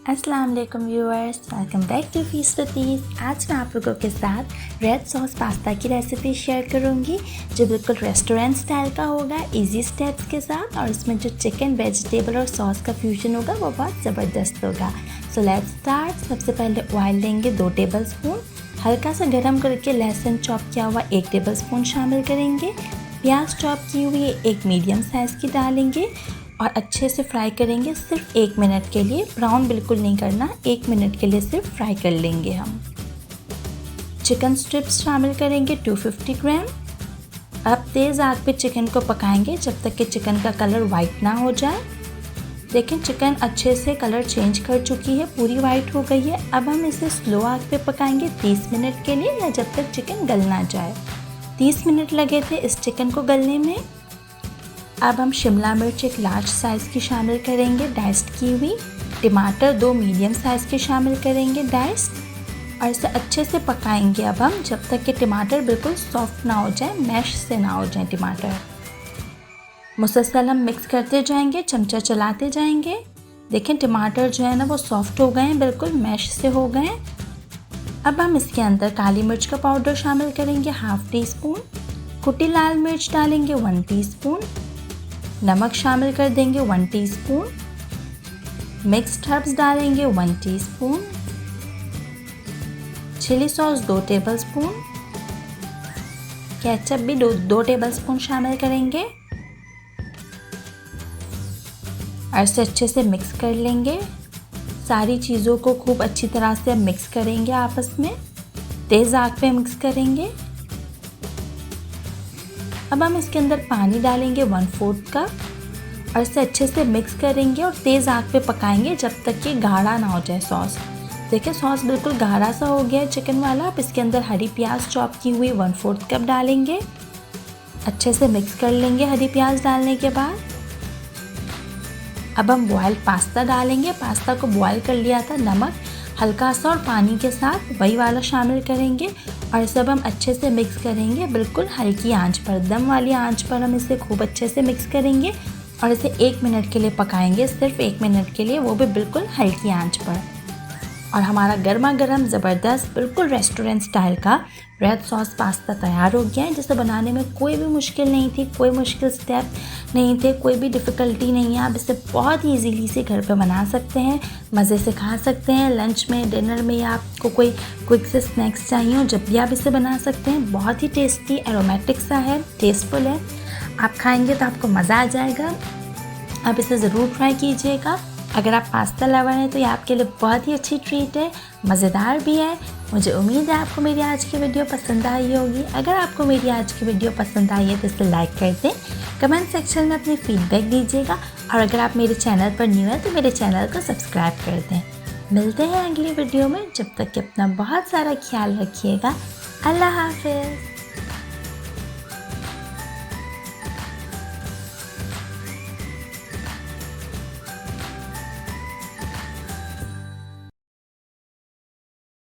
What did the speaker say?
अस्सलाम वालेकुम viewers, welcome back to feast with Teej. आज मैं आप लोगों के साथ रेड सॉस पास्ता की रेसिपी शेयर करूंगी जो बिल्कुल रेस्टोरेंट स्टाइल का होगा, इजी स्टेप्स के साथ। और इसमें जो चिकन, वेजिटेबल और सॉस का फ्यूजन होगा वो बहुत ज़बरदस्त होगा। So let's start. सबसे पहले ऑयल लेंगे 2 टेबल स्पून। हल्का सा गर्म करके लहसुन चॉप किया हुआ 1 टेबल स्पून शामिल करेंगे। प्याज चॉप की हुई 1 मीडियम साइज़ की डालेंगे और अच्छे से फ्राई करेंगे सिर्फ 1 मिनट के लिए। ब्राउन बिल्कुल नहीं करना, 1 मिनट के लिए सिर्फ फ्राई कर लेंगे हम। चिकन स्ट्रिप्स शामिल करेंगे 250 ग्राम। अब तेज़ आग पे चिकन को पकाएंगे जब तक कि चिकन का कलर वाइट ना हो जाए। देखें चिकन अच्छे से कलर चेंज कर चुकी है, पूरी वाइट हो गई है। अब हम इसे स्लो आग पे पकाएंगे 30 मिनट के लिए, या जब तक चिकन गल ना जाए। 30 मिनट लगे थे इस चिकन को गलने में। अब हम शिमला मिर्च 1 लार्ज साइज़ की शामिल करेंगे डाइस्ड की हुई। टमाटर 2 मीडियम साइज़ के शामिल करेंगे डाइस्ड, और इसे अच्छे से पकाएंगे अब हम जब तक कि टमाटर बिल्कुल सॉफ्ट ना हो जाए, मैश से ना हो जाए टमाटर। मुसलसल हम मिक्स करते जाएंगे, चमचा चलाते जाएंगे। देखें टमाटर जो है ना वो सॉफ्ट हो गए हैं, बिल्कुल मैश से हो गए हैं। अब हम इसके अंदर काली मिर्च का पाउडर शामिल करेंगे 1/2 टीस्पून। कुटी लाल मिर्च डालेंगे 1 टीस्पून। नमक शामिल कर देंगे 1 टीस्पून। मिक्स्ड हर्ब्स डालेंगे 1 teaspoon. Chilli sauce 2 tablespoon. Ketchup भी 2 टेबलस्पून शामिल करेंगे और इसे अच्छे से मिक्स कर लेंगे। सारी चीज़ों को खूब अच्छी तरह से मिक्स करेंगे आपस में, तेज़ आग पे मिक्स करेंगे। अब हम इसके अंदर पानी डालेंगे 1/4 कप और इसे अच्छे से मिक्स करेंगे और तेज़ आग पे पकाएंगे जब तक कि गाढ़ा ना हो जाए सॉस। देखिए सॉस बिल्कुल गाढ़ा सा हो गया है चिकन वाला। अब इसके अंदर हरी प्याज चॉप की हुई 1/4 कप डालेंगे। अच्छे से मिक्स कर लेंगे हरी प्याज डालने के बाद। अब हम बॉयल पास्ता डालेंगे। पास्ता को बॉयल कर लिया था नमक हल्का सा और पानी के साथ, वही वाला शामिल करेंगे और इसे अब हम अच्छे से मिक्स करेंगे बिल्कुल हल्की आंच पर, दम वाली आंच पर हम इसे खूब अच्छे से मिक्स करेंगे और इसे 1 मिनट के लिए पकाएंगे, सिर्फ 1 मिनट के लिए, वो भी बिल्कुल हल्की आंच पर। और हमारा गर्मा गर्म ज़बरदस्त बिल्कुल रेस्टोरेंट स्टाइल का रेड सॉस पास्ता तैयार हो गया है, जिसे बनाने में कोई भी मुश्किल नहीं थी, कोई मुश्किल स्टेप नहीं थे, कोई भी डिफ़िकल्टी नहीं है। आप इसे बहुत ईजीली से घर पे बना सकते हैं, मज़े से खा सकते हैं। लंच में, डिनर में, या आपको कोई क्विक से स्नैक्स चाहिए हो, जब भी आप इसे बना सकते हैं। बहुत ही टेस्टी, एरोमेटिक सा है, टेस्टफुल है। आप खाएँगे तो आपको मज़ा आ जाएगा। आप इसे ज़रूर ट्राई कीजिएगा। अगर आप पास्ता लवर हैं तो ये आपके लिए बहुत ही अच्छी ट्रीट है, मज़ेदार भी है। मुझे उम्मीद है आपको मेरी आज की वीडियो पसंद आई होगी। अगर आपको मेरी आज की वीडियो पसंद आई है तो इसे लाइक कर दें, कमेंट सेक्शन में अपनी फीडबैक दीजिएगा, और अगर आप मेरे चैनल पर न्यू हैं तो मेरे चैनल को सब्सक्राइब कर दें। मिलते हैं अगली वीडियो में, जब तक कि अपना बहुत सारा ख्याल रखिएगा। अल्लाह हाफिज़।